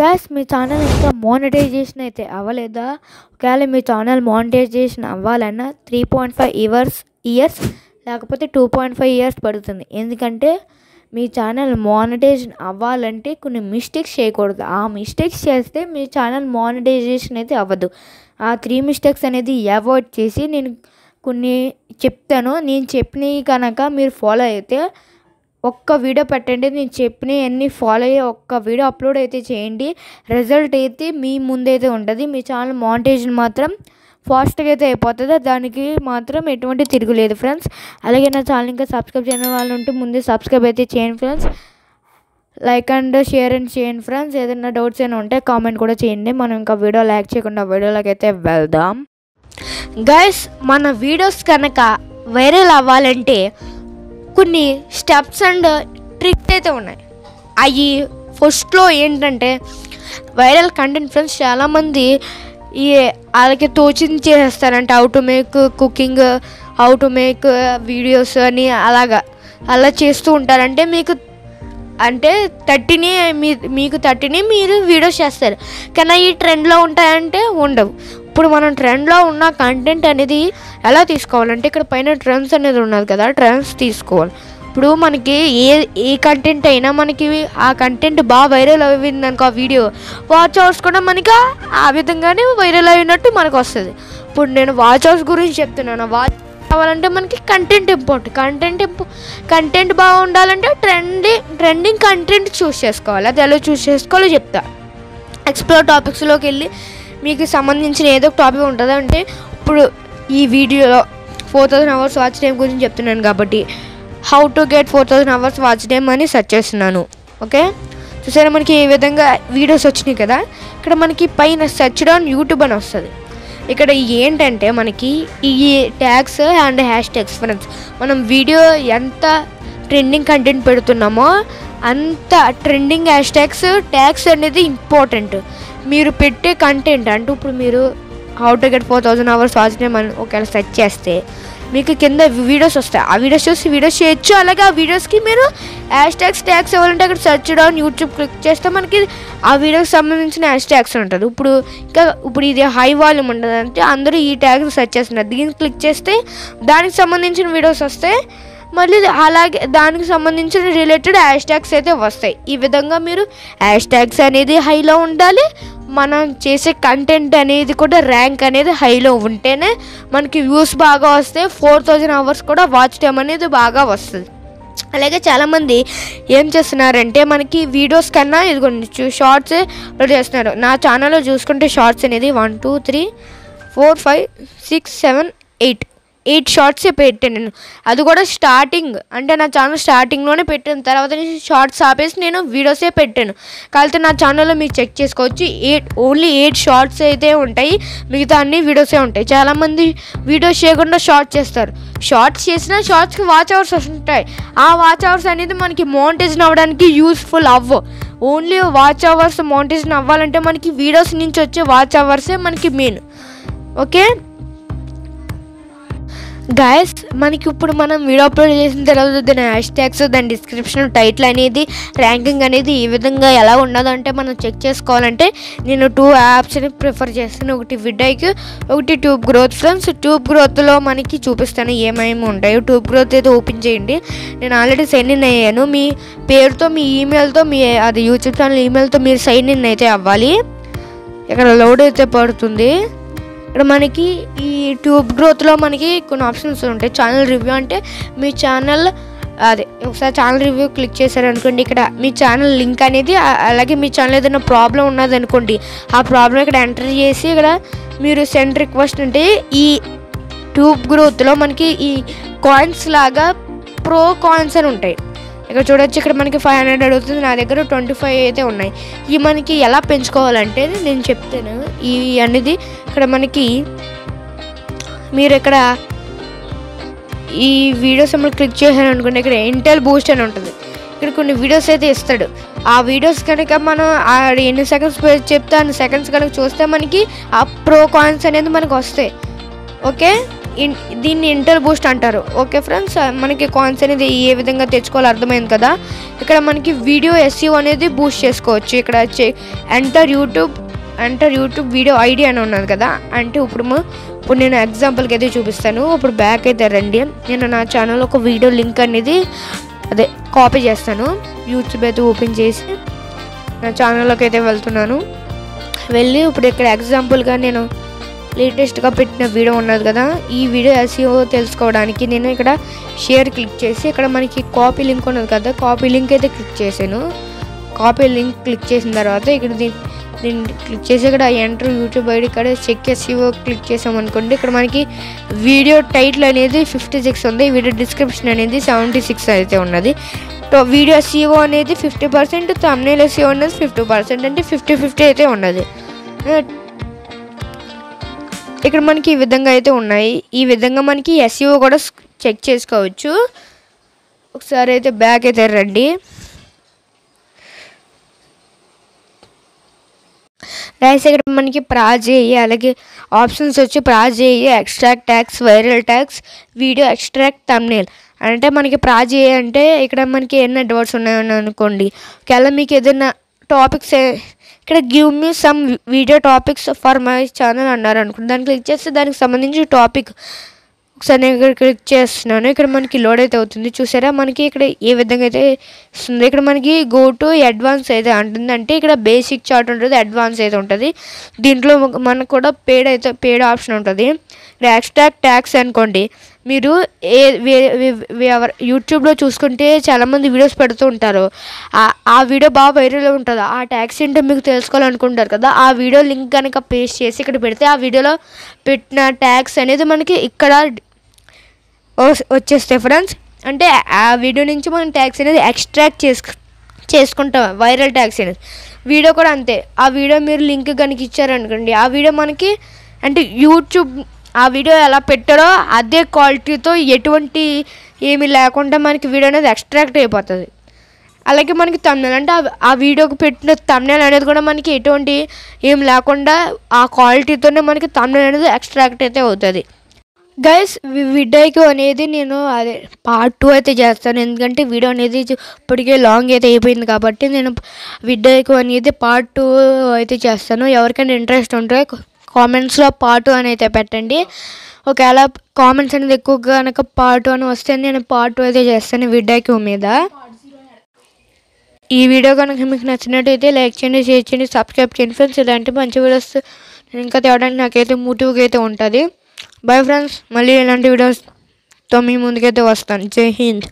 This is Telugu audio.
గైస్ మీ ఛానల్ ఇంకా మోనటైజేషన్ అయితే అవ్వలేదా? ఒకవేళ మీ ఛానల్ మోనటైజేషన్ అవ్వాలన్నా 3.5 ఇయర్స్ లేకపోతే 2.5 ఇయర్స్ పడుతుంది. ఎందుకంటే మీ ఛానల్ మోనటైజేషన్ అవ్వాలంటే కొన్ని మిస్టేక్స్ చేయకూడదు. ఆ మిస్టేక్స్ చేస్తే మీ ఛానల్ మోనటైజేషన్ అయితే అవ్వదు. ఆ 3 మిస్టేక్స్ అనేది అవాయిడ్ చేసి నేను కొన్ని చెప్తాను. నేను చెప్పినవి కనుక మీరు ఫాలో అయితే ఒక్క వీడియో పెట్టండి. నేను చెప్పినవన్నీ ఫాలో అయ్యి ఒక్క వీడియో అప్లోడ్ అయితే చేయండి. రిజల్ట్ అయితే మీ ముందైతే ఉంటుంది. మీ ఛానల్ మోనటైజేషన్ మాత్రం ఫాస్ట్గా అయితే అయిపోతుంది. దానికి మాత్రం ఎటువంటి తిరుగులేదు ఫ్రెండ్స్. అలాగే నా ఛానల్ ఇంకా సబ్స్క్రైబ్ చేయని వాళ్ళు ఉంటే ముందే సబ్స్క్రైబ్ అయితే చేయండి friends. Like and share and చేయండి ఫ్రెండ్స్. ఏదైనా డౌట్స్ అయినా ఉంటే కామెంట్ కూడా చేయండి. మనం ఇంకా వీడియో లైక్ చేయకుండా వీడియోలోకి అయితే వెళ్దాం. గైస్ మన వీడియోస్ కనుక వైరల్ అవ్వాలంటే కొన్ని స్టెప్స్ అండ్ ట్రిక్స్ అయితే ఉన్నాయి. అవి ఫస్ట్లో ఏంటంటే వైరల్ కంటెంట్ ఫ్రెండ్స్ చాలామంది వాళ్ళకి తోచింది చేసేస్తారంటే హౌ టు మేక్ కుకింగ్, హౌ టు మేక్ వీడియోస్ అని అలా చేస్తూ ఉంటారంటే మీకు 30ని మీరు వీడియోస్ చేస్తారు. కానీ ఈ ట్రెండ్లో ఉంటాయంటే ఉండవు. ఇప్పుడు మనం ట్రెండ్లో ఉన్న కంటెంట్ అనేది ఎలా తీసుకోవాలంటే ఇక్కడ పైన ట్రెండ్స్ అనేది ఉన్నది కదా, ట్రెండ్స్ తీసుకోవాలి. ఇప్పుడు మనకి ఏ కంటెంట్ అయినా మనకి ఆ కంటెంట్ బాగా వైరల్ అయింది అనుకో, ఆ వీడియో వాచ్ అవర్స్ కూడా మనకి ఆ విధంగానే వైరల్ అయినట్టు మనకు వస్తుంది. ఇప్పుడు నేను వాచ్ అవర్స్ గురించి చెప్తున్నాను. వాచ్ కావాలంటే మనకి కంటెంట్ ఇంపార్టెంట్. కంటెంట్ బాగుండాలంటే ట్రెండింగ్ కంటెంట్ చూస్ చేసుకోవాలి. అది ఎలా చూస్ చేసుకోవాలో చెప్తా. ఎక్స్ప్లోర్ టాపిక్స్లోకి వెళ్ళి మీకు సంబంధించిన ఏదో ఒక టాపిక్ ఉంటుంది. అంటే ఇప్పుడు ఈ వీడియోలో 4000 అవర్స్ వాచ్ టైం గురించి చెప్తున్నాను కాబట్టి how to get 4000 hours watch time అని సెర్చ్ చేస్తున్నాను. ఓకే, చూసారా మనకి ఏ విధంగా వీడియోస్ వచ్చినాయి కదా. ఇక్కడ మనకి పైన సెర్చ్ ఆన్ యూట్యూబ్ అని వస్తుంది. ఇక్కడ ఏంటంటే మనకి ఈ tags and hash tags friends, మనం వీడియో ఎంత ట్రెండింగ్ కంటెంట్ పెడుతున్నామో అంత ట్రెండింగ్ హ్యాష్ ట్యాగ్స్ అనేది ఇంపార్టెంట్. మీరు పెట్టే కంటెంట్ అంటే ఇప్పుడు మీరు how to get 4000 hours watch time అని ఒకవేళ సెర్చ్ చేస్తే మీకు కింద వీడియోస్ వస్తాయి. ఆ వీడియోస్ చూసి వీడియోస్ చేయొచ్చు. అలాగే ఆ వీడియోస్కి మీరు హ్యాష్ ట్యాగ్స్ ఇవ్వాలంటే అక్కడ సెర్చ్ డౌన్ యూట్యూబ్ క్లిక్ చేస్తే మనకి ఆ వీడియోకి సంబంధించిన హ్యాష్ ట్యాగ్స్ ఉంటుంది. ఇప్పుడు ఇది హై వాల్యూమ్ ఉంటుంది అంటే అందరూ ఈ ట్యాగ్స్ సెర్చ్ చేస్తున్నారు. దీన్ని క్లిక్ చేస్తే దానికి సంబంధించిన వీడియోస్ వస్తాయి. మళ్ళీ అలాగే దానికి సంబంధించిన రిలేటెడ్ హ్యాష్ ట్యాగ్స్ అయితే వస్తాయి. ఈ విధంగా మీరు హ్యాష్ ట్యాగ్స్ అనేది హైలో ఉండాలి. మనం చేసే కంటెంట్ అనేది కూడా ర్యాంక్ అనేది హైలో ఉంటేనే మనకి వ్యూస్ బాగా వస్తాయి. 4000 అవర్స్ కూడా వాచ్ టైం అనేది బాగా వస్తుంది. అలాగే చాలామంది ఏం చేస్తున్నారంటే మనకి వీడియోస్ కన్నా ఇదిగోండి షార్ట్స్ అప్లోడ్ చేస్తున్నారు. నా ఛానల్లో చూసుకుంటే షార్ట్స్ అనేది 1 2 3 4 5 6 7 8 షార్ట్సే పెట్టాను నేను. అది కూడా స్టార్టింగ్ అంటే నా ఛానల్ స్టార్టింగ్లోనే పెట్టాను. తర్వాత నేను షార్ట్స్ ఆపేసి నేను వీడియోసే పెట్టాను. కాకపోతే నా ఛానల్లో మీరు చెక్ చేసుకోవచ్చు. ఓన్లీ 8 షార్ట్స్ అయితే ఉంటాయి, మిగతా అన్ని వీడియోసే ఉంటాయి. చాలామంది వీడియోస్ చేయకుండా షార్ట్స్ చేస్తారు. షార్ట్స్ చేసినా షార్ట్స్కి వాచ్ అవర్స్ ఉంటాయి. ఆ వాచ్ అవర్స్ అనేది మనకి మోనటైజేషన్ అవ్వడానికి యూస్ఫుల్ అవ్వవు. ఓన్లీ వాచ్ అవర్స్ మోనటైజేషన్ అవ్వాలంటే మనకి వీడియోస్ నుంచి వచ్చే వాచ్ అవర్సే మనకి మెయిన్. ఓకే గైస్, మనకి ఇప్పుడు మనం వీడియో అప్లోడ్ చేసిన తర్వాత దాని హ్యాష్ ట్యాగ్స్, దాని డిస్క్రిప్షన్, టైటిల్ అనేది, ర్యాంకింగ్ అనేది ఈ విధంగా ఎలా ఉన్నదంటే మనం చెక్ చేసుకోవాలంటే నేను 2 యాప్స్ని ప్రిఫర్ చేస్తాను. ఒకటి విడ్ఐక్, ఒకటి ట్యూబ్ గ్రోత్ ఫ్రెండ్స్. ట్యూబ్ గ్రోత్లో మనకి చూపిస్తాను ఏమేమి ఉంటాయో. ట్యూబ్ గ్రోత్ అయితే ఓపెన్ చేయండి. నేను ఆల్రెడీ సైన్ ఇన్ అయ్యాను. మీ పేరుతో, మీ ఈమెయిల్తో, అది యూట్యూబ్ ఛానల్ ఈమెయిల్తో మీరు సైన్ ఇన్ అయితే అవ్వాలి. ఇక్కడ లోడ్ అయితే పడుతుంది. ఇక్కడ మనకి ఈ ట్యూబ్ గ్రోత్లో మనకి కొన్ని ఆప్షన్స్ ఉంటాయి. ఛానల్ రివ్యూ అంటే మీ ఛానల్ ఒకసారి ఛానల్ రివ్యూ క్లిక్ చేశారనుకోండి, ఇక్కడ మీ ఛానల్ లింక్ అనేది, అలాగే మీ ఛానల్ ఏదైనా ప్రాబ్లం ఉన్నదనుకోండి ఆ ప్రాబ్లం ఇక్కడ ఎంటర్ చేసి ఇక్కడ మీరు సెండ్ రిక్వెస్ట్ అంటే ఈ ట్యూబ్ గ్రోత్లో మనకి ఈ కాయిన్స్ లాగా ప్రో కాయిన్స్ అని ఉంటాయి. ఇక్కడ చూడొచ్చు. ఇక్కడ మనకి 500 అడుగుతుంది. నా దగ్గర 25 అయితే ఉన్నాయి. ఇవి మనకి ఎలా పెంచుకోవాలంటే నేను చెప్తాను. ఇవి అనేది ఇక్కడ మనకి మీరు ఇక్కడ ఈ వీడియోస్ మనం క్లిక్ చేశారనుకోండి, ఇక్కడ ఇంటెల్ బూస్ట్ అని ఉంటుంది. ఇక్కడ కొన్ని వీడియోస్ అయితే ఇస్తాడు. ఆ వీడియోస్ కనుక మనం ఎన్ని సెకండ్స్ చెప్తే అన్ని సెకండ్స్ కనుక చూస్తే మనకి ఆ ప్రో కాయిన్స్ అనేది మనకు వస్తాయి. ఓకే, దీన్ని ఇంటర్ బూస్ట్ అంటారు. ఓకే ఫ్రెండ్స్, మనకి కాయిన్స్ అనేది ఏ విధంగా తెచ్చుకోవాలో అర్థమైంది కదా. ఇక్కడ మనకి వీడియో SEO అనేది బూస్ట్ చేసుకోవచ్చు. ఇక్కడ ఎంటర్ యూట్యూబ్ వీడియో ఐడి అని ఉన్నది కదా. అంటే ఇప్పుడు నేను ఎగ్జాంపుల్కి అయితే చూపిస్తాను. ఇప్పుడు బ్యాక్ అయితే రండి. నేను నా ఛానల్ ఒక వీడియో లింక్ అనేది కాపీ చేస్తాను. యూట్యూబ్ అయితే ఓపెన్ చేసి నా ఛానల్లోకి అయితే వెళ్తున్నాను. వెళ్ళి ఇప్పుడు ఇక్కడ ఎగ్జాంపుల్గా నేను లేటెస్ట్గా పెట్టిన వీడియో ఉన్నది కదా, ఈ వీడియో SEO తెలుసుకోవడానికి నేను ఇక్కడ షేర్ క్లిక్ చేసి ఇక్కడ మనకి కాపీ లింక్ ఉన్నది కదా, కాపీ లింక్ అయితే క్లిక్ చేశాను. కాపీ లింక్ క్లిక్ చేసిన తర్వాత ఇక్కడ దీన్ని క్లిక్ చేసి ఇక్కడ ఎంటర్ యూట్యూబ్ ఐడి ఇక్కడ చెక్ SEO క్లిక్ చేసామనుకోండి. ఇక్కడ మనకి వీడియో టైటిల్ అనేది 56 ఉంది, వీడియో డిస్క్రిప్షన్ అనేది 76 అయితే ఉన్నది. వీడియో SEO అనేది 50%, థంబ్నెయిల్ SEO అనేది 50%, అంటే 50-50 అయితే ఉన్నది. ఇక్కడ మనకి ఈ విధంగా అయితే ఉన్నాయి. ఈ విధంగా మనకి SEO కూడా చెక్ చేసుకోవచ్చు. ఒకసారి అయితే బ్యాక్ అయితే రండి. రైస్ ఇక్కడ మనకి ప్రాజేయి, అలాగే ఆప్షన్స్ వచ్చి ప్రాజేయి, extract tags, viral tags, video extract, thumbnail. అంటే మనకి ప్రాజేయి అంటే ఇక్కడ మనకి ఎన్ని అడ్వర్డ్స్ ఉన్నాయని అనుకోండి. ఒకవేళ మీకు ఏదైనా టాపిక్స్ ఇక్కడ give me some video topics for my channel అన్నారు అనుకోండి. దాన్ని క్లిక్ చేస్తే దానికి సంబంధించి టాపిక్ ఒకసారి నేను ఇక్కడ క్లిక్ చేస్తున్నాను. ఇక్కడ మనకి లోడ్ అయితే అవుతుంది. చూసారా మనకి ఇక్కడ ఏ విధంగా అయితే ఇస్తుంది. ఇక్కడ మనకి గో టు అడ్వాన్స్ అయితే అంటుంది. అంటే ఇక్కడ బేసిక్ చార్ట్ ఉంటుంది, అడ్వాన్స్ అయితే ఉంటుంది. దీంట్లో మనకు కూడా పేడ్ ఆప్షన్ ఉంటుంది. ఇక్కడ ఎక్స్ట్రాక్ట్ ట్యాగ్స్ అనుకోండి. మీరు యూట్యూబ్లో చూసుకుంటే చాలామంది వీడియోస్ పెడుతూ ఉంటారు. ఆ వీడియో బాగా వైరల్ ఉంటుంది. ఆ ట్యాగ్స్ ఏంటో మీకు తెలుసుకోవాలనుకుంటారు కదా, ఆ వీడియో లింక్ కనుక పేస్ట్ చేసి ఇక్కడ పెడితే ఆ వీడియోలో పెట్టిన ట్యాగ్స్ అనేది మనకి ఇక్కడ వచ్చేస్తాయి ఫ్రెండ్స్. అంటే ఆ వీడియో నుంచి మనం ట్యాగ్స్ అనేది ఎక్స్ట్రాక్ట్ చేసుకుంటాం, వైరల్ ట్యాగ్స్ అనేది. వీడియో కూడా అంతే. ఆ వీడియో మీరు లింక్ కనుక ఇచ్చారనుకోండి, ఆ వీడియో మనకి అంటే యూట్యూబ్ ఆ వీడియో ఎలా పెట్టారో అదే క్వాలిటీతో ఎటువంటి ఏమీ లేకుండా మనకి వీడియో అనేది ఎక్స్ట్రాక్ట్ అయిపోతుంది. అలాగే మనకి థంబ్నెయిల్ అంటే ఆ వీడియోకి పెట్టిన థంబ్నెయిల్ అనేది కూడా మనకి ఎటువంటి ఏం లేకుండా ఆ క్వాలిటీతోనే మనకి థంబ్నెయిల్ అనేది ఎక్స్ట్రాక్ట్ అయితే అవుతుంది. గైస్, వీడియోకి అనేది నేను పార్ట్ 2 అయితే చేస్తాను. ఎందుకంటే వీడియో అనేది ఇప్పటికే లాంగ్ అయితే అయిపోయింది కాబట్టి నేను వీడియోకి అనేది పార్ట్ 2 అయితే చేస్తాను. ఎవరికైనా ఇంట్రెస్ట్ ఉంటే కామెంట్స్లో పార్ట్ 2 అని అయితే పెట్టండి. ఒకవేళ కామెంట్స్ అనేది ఎక్కువ కనుక పార్ట్ 2 అని వస్తే నేను పార్ట్ 2 అయితే చేస్తాను వీడియోకి మీద. ఈ వీడియో కనుక మీకు నచ్చినట్టయితే లైక్ చేయండి, షేర్ చేయండి, సబ్స్క్రైబ్ చేయండి ఫ్రెండ్స్. ఇలాంటి మంచి వీడియోస్ ఇంకా తేవడానికి నాకైతే మోటివ్గా అయితే ఉంటుంది. బాయ్ ఫ్రెండ్స్, మళ్ళీ ఇలాంటి వీడియోస్తో మీ ముందుకైతే వస్తాను. జై హింద్.